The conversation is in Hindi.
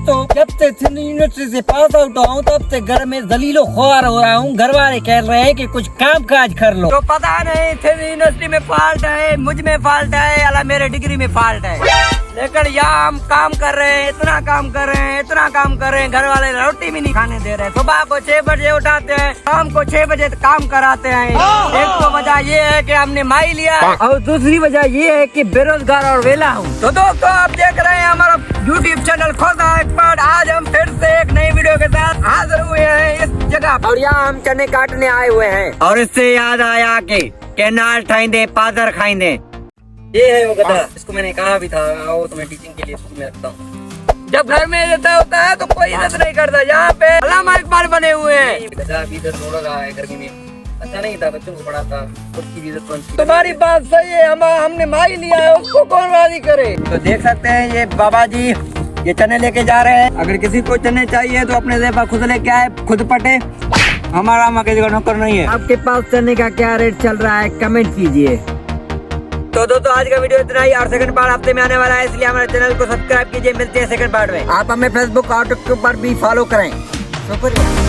दोस्तों, जब से यूनिवर्सिटी से पास आउट हुआ हूँ तब से घर में जलीलो ख्वार हो रहा हूँ। घर वाले कह रहे हैं कि कुछ काम काज कर लो। तो पता नहीं फिर यूनिवर्सिटी में फॉल्ट है, मुझ में फॉल्ट है, अला मेरे डिग्री में फॉल्ट है। लेकिन यहाँ हम काम कर रहे हैं, इतना काम कर रहे हैं, इतना काम कर रहे हैं, घर वाले रोटी भी नहीं खाने दे रहे। सुबह को 6 बजे उठाते हैं, शाम को 6 बजे काम कराते हैं। एक तो वजह ये है कि हमने माई लिया और दूसरी वजह ये है कि बेरोजगार और वेला हूँ। तो दोस्तों, आप देख रहे हैं हमारा यूट्यूब चैनल खोदा एक्सपर्ट। आज हम फिर से एक नई वीडियो के साथ हाजिर हुए हैं इस जगह और यहाँ हम चने काटने आए हुए हैं। और इससे याद आया कि नाल खाइंदे पादर खाइंदे। ये है वो गधा, इसको मैंने कहा भी था आओ तुम्हें टीचिंग के लिए स्कूल में रखता हूँ। जब घर में इज्जत होता है तो कोई इज्जत नहीं करता। यहाँ पे अल्लामा इकबाल बने हुए हैं। गधा भी इधर रोड रहा है गर्मी में, अच्छा नहीं था, बच्चों को पढ़ाता, खुद की भी इज्जत बनती। तुम्हारी बात सही है, हमने माई लिया है, उसको कौन राजी करे। तो देख सकते हैं ये बाबा जी ये चने लेके जा रहे हैं। अगर किसी को चने चाहिए तो अपने जेबा खुद लेके आए, खुद पटे। हमारा किसी का नौकर नहीं है। आपके पास चने का क्या रेट चल रहा है कमेंट कीजिए। तो दोस्तों, आज का वीडियो इतना ही और सेकंड पार्ट हफ्ते में आने वाला है, इसलिए हमारे चैनल को सब्सक्राइब कीजिए। मिलते हैं सेकंड पार्ट में। आप हमें फेसबुक और यूट्यूब पर भी फॉलो करें। शुक्रिया।